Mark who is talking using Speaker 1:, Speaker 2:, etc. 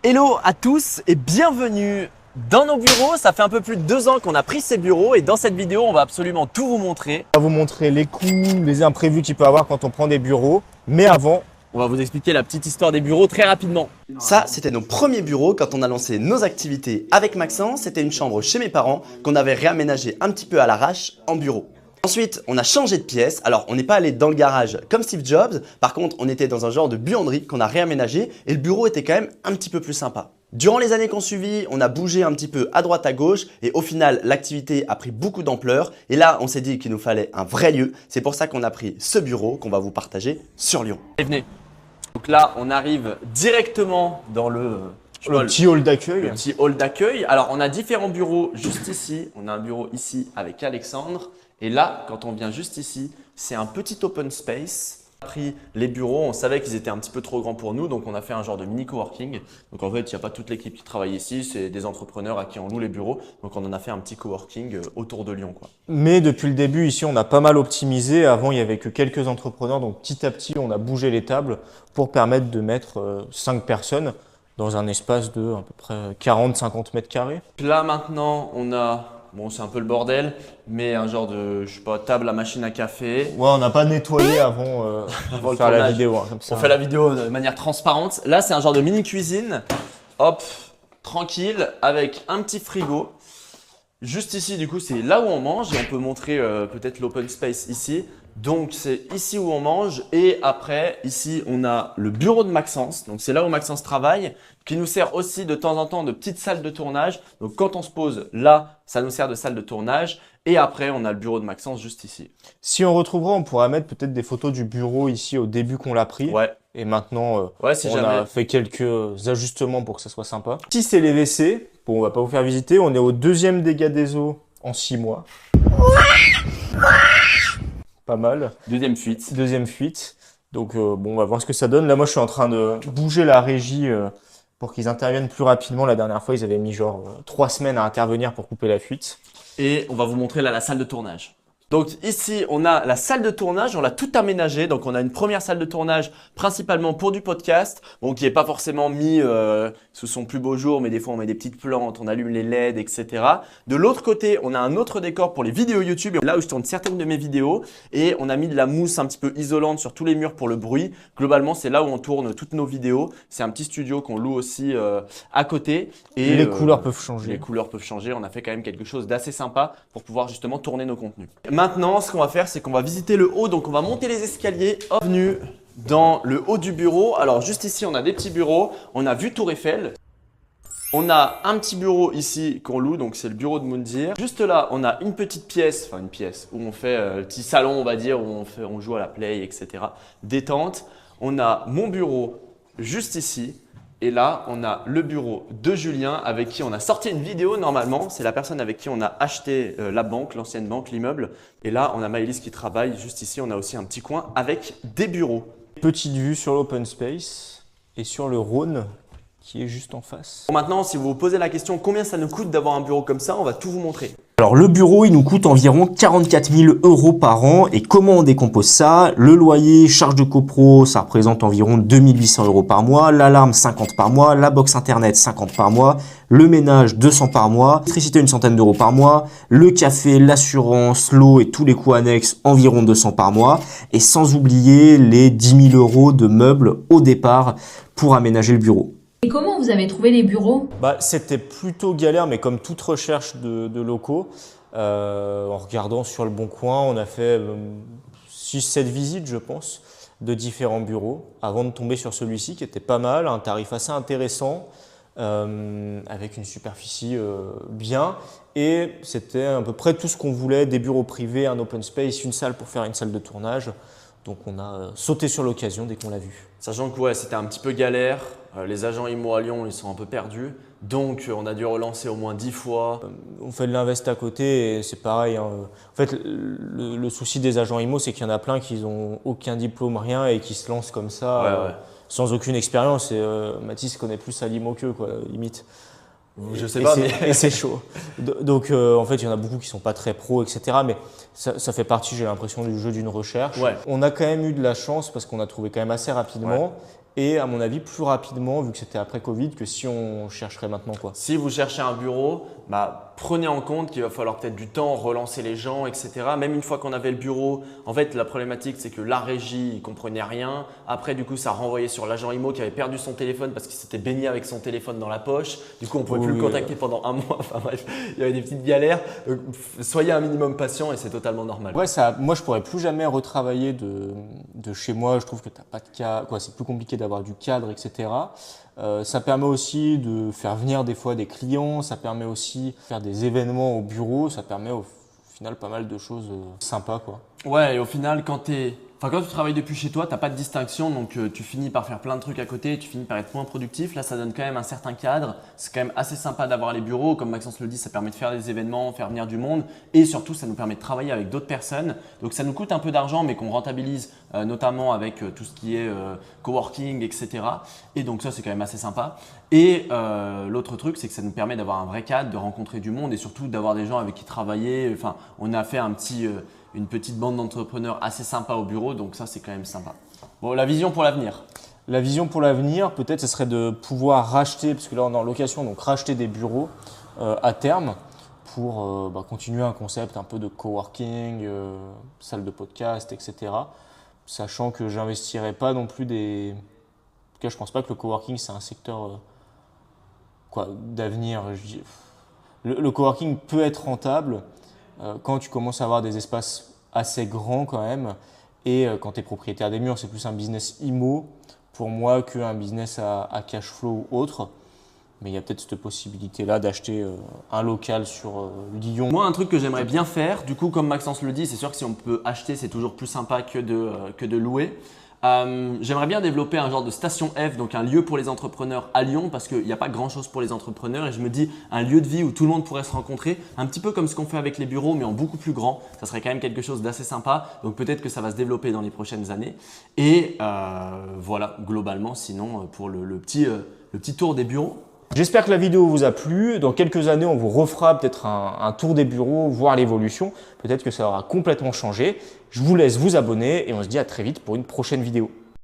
Speaker 1: Hello à tous et bienvenue dans nos bureaux. Ça fait un peu plus de 2 ans qu'on a pris ces bureaux et dans cette vidéo, on va absolument tout vous montrer.
Speaker 2: On va vous montrer les coûts, les imprévus qu'il peut y avoir quand on prend des bureaux. Mais avant,
Speaker 1: on va vous expliquer la petite histoire des bureaux très rapidement.
Speaker 3: Ça, c'était nos premiers bureaux quand on a lancé nos activités avec Maxence. C'était une chambre chez mes parents qu'on avait réaménagée un petit peu à l'arrache en bureau. Ensuite, on a changé de pièce. Alors, on n'est pas allé dans le garage comme Steve Jobs. Par contre, on était dans un genre de buanderie qu'on a réaménagé et le bureau était quand même un petit peu plus sympa. Durant les années qu'on suivit, on a bougé un petit peu à droite à gauche et au final, l'activité a pris beaucoup d'ampleur. Et là, on s'est dit qu'il nous fallait un vrai lieu. C'est pour ça qu'on a pris ce bureau qu'on va vous partager sur Lyon.
Speaker 1: Et venez. Donc là, on arrive directement dans le
Speaker 2: petit hall d'accueil.
Speaker 1: Le petit hall d'accueil. Alors, on a différents bureaux juste ici. On a un bureau ici avec Alexandre. Et là, quand on vient juste ici, c'est un petit open space. On a pris les bureaux, on savait qu'ils étaient un petit peu trop grands pour nous, donc on a fait un genre de mini coworking. Donc en fait, il n'y a pas toute l'équipe qui travaille ici, c'est des entrepreneurs à qui on loue les bureaux. Donc on en a fait un petit coworking autour de Lyon, quoi.
Speaker 2: Mais depuis le début, ici, on a pas mal optimisé. Avant, il n'y avait que quelques entrepreneurs, donc petit à petit, on a bougé les tables pour permettre de mettre 5 personnes dans un espace de à peu près 40-50 mètres carrés.
Speaker 1: Là maintenant, on a… Bon, c'est un peu le bordel, mais un genre de, je sais pas, table à machine à café.
Speaker 2: Ouais, on n'a pas nettoyé avant,
Speaker 1: Avant
Speaker 2: de faire la vidéo. Hein, comme ça.
Speaker 1: On fait la vidéo de manière transparente. Là, c'est un genre de mini cuisine. Hop, tranquille, avec un petit frigo. Juste ici, du coup, c'est là où on mange et on peut montrer peut-être l'open space ici. Donc, c'est ici où on mange et après, ici, on a le bureau de Maxence. Donc, c'est là où Maxence travaille, qui nous sert aussi de temps en temps de petite salle de tournage. Donc, quand on se pose là, ça nous sert de salle de tournage. Et après, on a le bureau de Maxence juste ici.
Speaker 2: Si on retrouvera, on pourra mettre peut-être des photos du bureau ici au début qu'on l'a pris.
Speaker 1: Ouais.
Speaker 2: Et maintenant,
Speaker 1: si
Speaker 2: on
Speaker 1: jamais.
Speaker 2: a fait quelques ajustements pour que ça soit sympa. Ici, c'est les WC. Bon, on va pas vous faire visiter. On est au 2e dégât des eaux en 6 mois. Pas mal.
Speaker 1: Deuxième fuite.
Speaker 2: Deuxième fuite. Donc, bon, on va voir ce que ça donne. Là, moi, je suis en train de bouger la régie pour qu'ils interviennent plus rapidement. La dernière fois, ils avaient mis genre 3 semaines à intervenir pour couper la fuite.
Speaker 1: Et on va vous montrer là la salle de tournage. Donc ici, on a la salle de tournage, on l'a tout aménagé. Donc on a une première salle de tournage principalement pour du podcast, bon, qui n'est pas forcément mis sous son plus beau jour, mais des fois on met des petites plantes, on allume les LED, etc. De l'autre côté, on a un autre décor pour les vidéos YouTube, là où je tourne certaines de mes vidéos. Et on a mis de la mousse un petit peu isolante sur tous les murs pour le bruit. Globalement, c'est là où on tourne toutes nos vidéos. C'est un petit studio qu'on loue aussi à côté. Et
Speaker 2: les couleurs peuvent changer.
Speaker 1: Les couleurs peuvent changer. On a fait quand même quelque chose d'assez sympa pour pouvoir justement tourner nos contenus. Maintenant, ce qu'on va faire, c'est qu'on va visiter le haut. Donc, on va monter les escaliers. Bienvenue dans le haut du bureau. Alors, juste ici, on a des petits bureaux. On a vu Tour Eiffel. On a un petit bureau ici qu'on loue. Donc, c'est le bureau de Moundir. Juste là, on a une petite pièce, enfin une pièce où on fait le petit salon, on va dire, où on joue à la play, etc. Détente. On a mon bureau juste ici. Et là, on a le bureau de Julien avec qui on a sorti une vidéo normalement. C'est la personne avec qui on a acheté la banque, l'ancienne banque, l'immeuble. Et là, on a Maëlys qui travaille juste ici. On a aussi un petit coin avec des bureaux.
Speaker 2: Petite vue sur l'open space et sur le Rhône qui est juste en face.
Speaker 1: Bon, maintenant, si vous vous posez la question combien ça nous coûte d'avoir un bureau comme ça, on va tout vous montrer.
Speaker 4: Alors le bureau, il nous coûte environ 44 000 € par an. Et comment on décompose ça? Le loyer, charge de copro, ça représente environ 2 800 € par mois. L'alarme, 50 par mois. La box internet, 50 par mois. Le ménage, 200 par mois. L'électricité, une centaine d'euros par mois. Le café, l'assurance, l'eau et tous les coûts annexes, environ 200 par mois. Et sans oublier les 10 000 € de meubles au départ pour aménager le bureau.
Speaker 5: Et comment vous avez trouvé les bureaux?
Speaker 2: C'était plutôt galère, mais comme toute recherche de locaux, en regardant sur le bon coin, on a fait 6-7 visites, je pense, de différents bureaux, avant de tomber sur celui-ci qui était pas mal, un tarif assez intéressant, avec une superficie bien. Et c'était à peu près tout ce qu'on voulait, des bureaux privés, un open space, une salle pour faire une salle de tournage. Donc on a sauté sur l'occasion dès qu'on l'a vu.
Speaker 1: Sachant que ouais, c'était un petit peu galère. Les agents IMO à Lyon, ils sont un peu perdus. Donc, on a dû relancer au moins 10 fois.
Speaker 2: On fait de l'invest à côté et c'est pareil. Hein. En fait, le souci des agents IMO, c'est qu'il y en a plein qui n'ont aucun diplôme, rien et qui se lancent comme ça sans aucune expérience. Et Mathis connaît plus à l'IMO qu'eux, quoi, limite.
Speaker 1: Je sais pas, mais…
Speaker 2: Et c'est chaud. Donc, en fait, il y en a beaucoup qui sont pas très pros, etc. Mais ça fait partie, j'ai l'impression, du jeu d'une recherche.
Speaker 1: Ouais.
Speaker 2: On a quand même eu de la chance parce qu'on a trouvé quand même assez rapidement. et à mon avis plus rapidement vu que c'était après Covid que si on chercherait maintenant quoi.
Speaker 1: Si vous cherchez un bureau, prenez en compte qu'il va falloir peut-être du temps, relancer les gens, etc. Même une fois qu'on avait le bureau, en fait, la problématique, c'est que la régie, ils comprenaient rien. Après, du coup, ça renvoyait sur l'agent IMO qui avait perdu son téléphone parce qu'il s'était baigné avec son téléphone dans la poche. Du coup, on ne pouvait plus le contacter pendant un mois. Enfin bref, il y avait des petites galères. Donc, soyez un minimum patient et c'est totalement normal.
Speaker 2: Ouais, moi je pourrais plus jamais retravailler de chez moi. Je trouve que t'as pas de cadre, quoi, c'est plus compliqué d'avoir du cadre, etc. Ça permet aussi de faire venir des fois des clients, ça permet aussi de faire des événements au bureau, ça permet au final pas mal de choses sympas quoi.
Speaker 1: Ouais, et au final, quand tu travailles depuis chez toi, tu n'as pas de distinction, donc tu finis par faire plein de trucs à côté, tu finis par être moins productif. Là, ça donne quand même un certain cadre. C'est quand même assez sympa d'avoir les bureaux. Comme Maxence le dit, ça permet de faire des événements, faire venir du monde et surtout, ça nous permet de travailler avec d'autres personnes. Donc, ça nous coûte un peu d'argent, mais qu'on rentabilise notamment avec tout ce qui est coworking, etc. Et donc, ça, c'est quand même assez sympa. Et l'autre truc, c'est que ça nous permet d'avoir un vrai cadre, de rencontrer du monde et surtout d'avoir des gens avec qui travailler. Enfin, on a fait une petite bande d'entrepreneurs assez sympa au bureau, donc ça c'est quand même sympa. Bon, la vision pour l'avenir.
Speaker 2: La vision pour l'avenir, peut-être, ce serait de pouvoir racheter, parce que là on est en location, donc racheter des bureaux à terme pour continuer un concept un peu de coworking, salle de podcast, etc. Sachant que j'investirais pas non plus des… En tout cas, je pense pas que le coworking c'est un secteur d'avenir. Le coworking peut être rentable quand tu commences à avoir des espaces assez grands quand même et quand tu es propriétaire des murs, c'est plus un business IMO pour moi qu'un business à cash flow ou autre. Mais il y a peut-être cette possibilité-là d'acheter un local sur Lyon.
Speaker 1: Moi, un truc que j'aimerais bien faire, du coup, comme Maxence le dit, c'est sûr que si on peut acheter, c'est toujours plus sympa que de louer. J'aimerais bien développer un genre de station F, donc un lieu pour les entrepreneurs à Lyon parce qu'il n'y a pas grand chose pour les entrepreneurs et je me dis un lieu de vie où tout le monde pourrait se rencontrer, un petit peu comme ce qu'on fait avec les bureaux mais en beaucoup plus grand, ça serait quand même quelque chose d'assez sympa, donc peut-être que ça va se développer dans les prochaines années et voilà globalement sinon pour le petit tour des bureaux.
Speaker 2: J'espère que la vidéo vous a plu. Dans quelques années, on vous refera peut-être un tour des bureaux, voir l'évolution. Peut-être que ça aura complètement changé. Je vous laisse vous abonner et on se dit à très vite pour une prochaine vidéo.